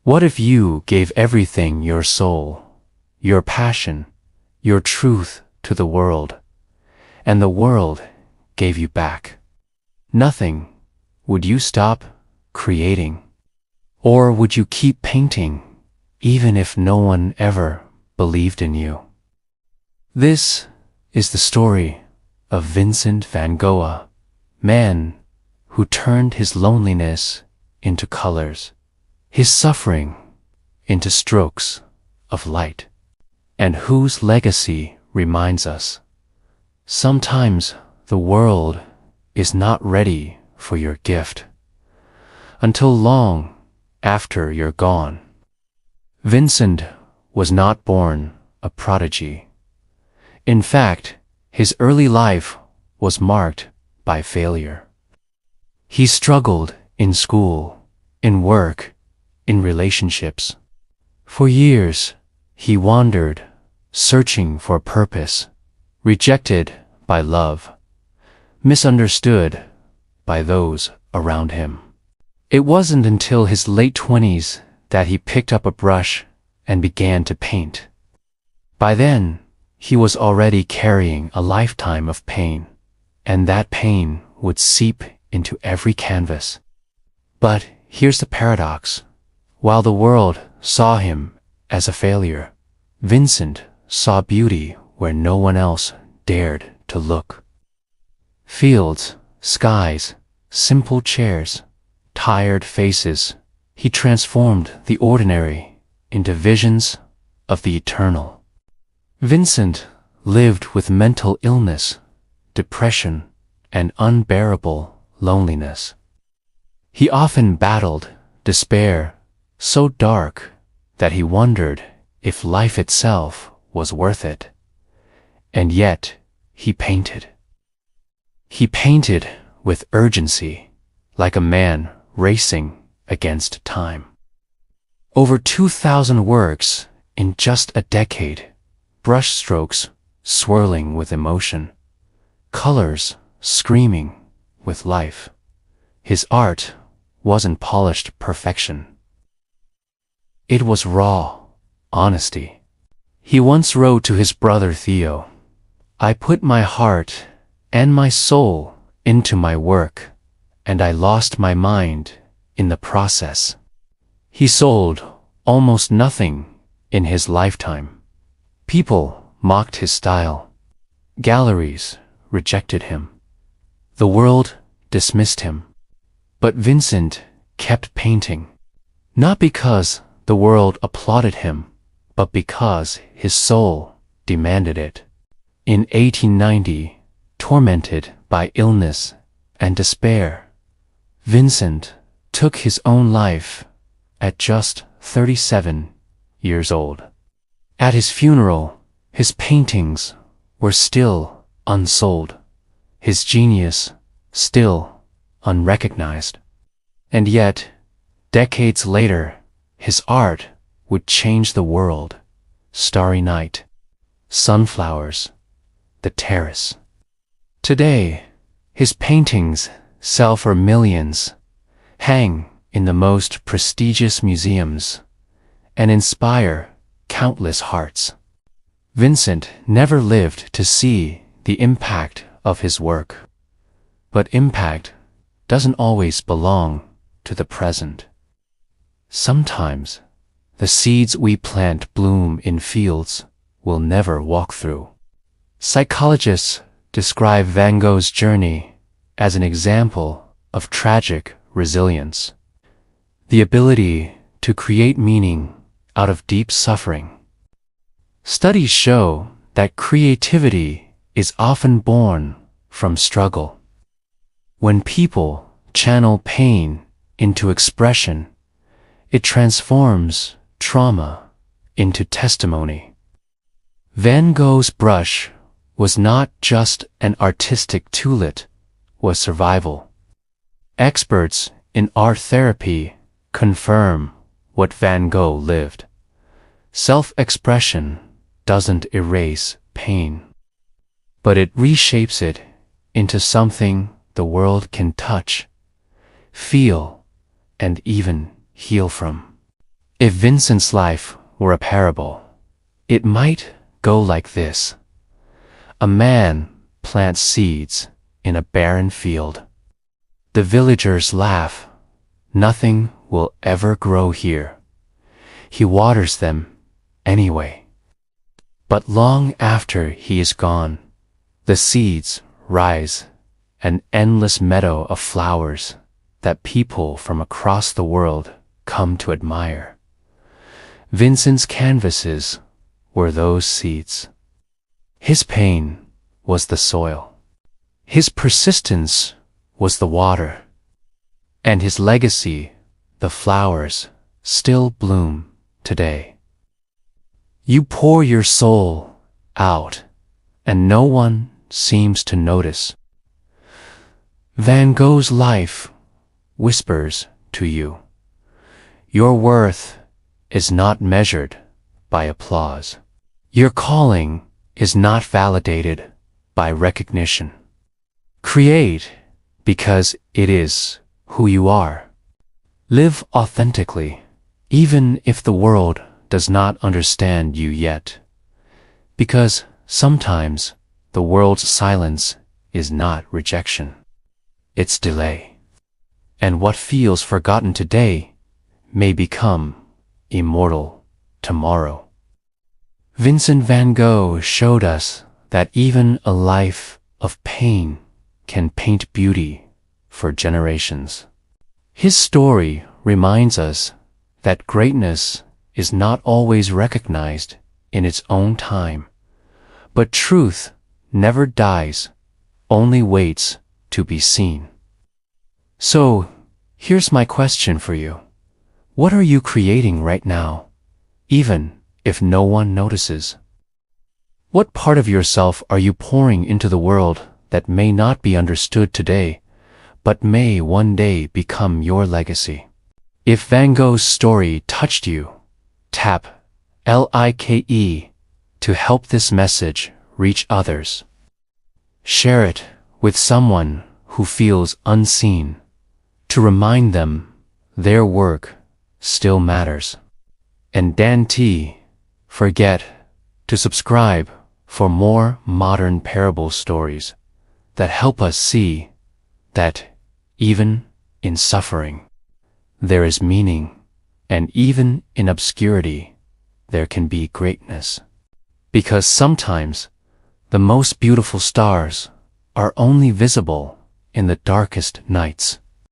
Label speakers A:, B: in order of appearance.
A: What if you gave everything, your soul, your passion, your truth to the world, and the world gave you back nothing? Would you stop creating? Or would you keep painting, even if no one ever believed in you? This is the story of Vincent van Gogh, man who turned his loneliness into colors, his suffering into strokes of light, and whose legacy reminds us, sometimes the world is not ready for your gift until long after you're gone. Vincent was not born a prodigy. In fact, his early life was marked by failure. He struggled in school, in work, in relationships. For years, he wandered, searching for purpose, rejected by love, misunderstood by those around him. It wasn't until his late 20s that he picked up a brush and began to paint. By then, he was already carrying a lifetime of pain, and that pain would seep into every canvas. But here's the paradox. While the world saw him as a failure, Vincent saw beauty where no one else dared to look. Fields, skies, simple chairs, tired faces. He transformed the ordinary into visions of the eternal. Vincent lived with mental illness, depression, and unbearable loneliness. He often battled despair so dark that he wondered if life itself was worth it. And yet, he painted. He painted with urgency, like a man racing against time. Over 2,000 works in just a decade, brushstrokes swirling with emotion, colors screaming with life. His art wasn't polished perfection. It was raw honesty. He once wrote to his brother Theo, "I put my heart and my soul into my work, and I lost my mind in the process." He sold almost nothing in his lifetime. People mocked his style. Galleries rejected him. The world dismissed him. But Vincent kept painting, not because the world applauded him, but because his soul demanded it. In 1890, tormented by illness and despair, Vincent took his own life at just 37 years old. At his funeral, his paintings were still unsold, his genius still unrecognized. And yet, decades later, his art would change the world. Starry Night, Sunflowers, The Terrace. Today, his paintings sell for millions, hang in the most prestigious museums, and inspire countless hearts. Vincent never lived to see the impact of his work. But impact doesn't always belong to the present. Sometimes, the seeds we plant bloom in fields we'll never walk through. Psychologists describe Van Gogh's journey as an example of tragic resilience, the ability to create meaning out of deep suffering. Studies show that creativity is often born from struggle. When people channel pain into expression, it transforms trauma into testimony. Van Gogh's brush was not just an artistic tool, it was survival. Experts in art therapy confirm what Van Gogh lived. Self-expression doesn't erase pain, but it reshapes it into something the world can touch, feel, and even heal from. If Vincent's life were a parable, it might go like this. A man plants seeds in a barren field. The villagers laugh. Nothing will ever grow here. He waters them anyway. But long after he is gone, the seeds rise, an endless meadow of flowers that people from across the world come to admire. Vincent's canvases were those seeds. His pain was the soil. His persistence was the water. And his legacy, the flowers, still bloom today. You pour your soul out, and no one seems to notice. Van Gogh's life whispers to you. Your worth is not measured by applause. Your calling is not validated by recognition. Create because it is who you are. Live authentically, even if the world does not understand you yet. Because sometimes the world's silence is not rejection. It's delay. And what feels forgotten today may become immortal tomorrow. Vincent van Gogh showed us that even a life of pain can paint beauty for generations. His story reminds us that greatness is not always recognized in its own time, but truth never dies, only waits to be seen. So, here's my question for you. What are you creating right now, even if no one notices? What part of yourself are you pouring into the world that may not be understood today, but may one day become your legacy? If Van Gogh's story touched you, tap LIKE to help this message reach others. Share it with someone who feels unseen, to remind them their work still matters. And don't forget to subscribe for more modern parable stories that help us see that even in suffering, there is meaning, and even in obscurity, there can be greatness. Because sometimes the most beautiful stars are only visible in the darkest nights.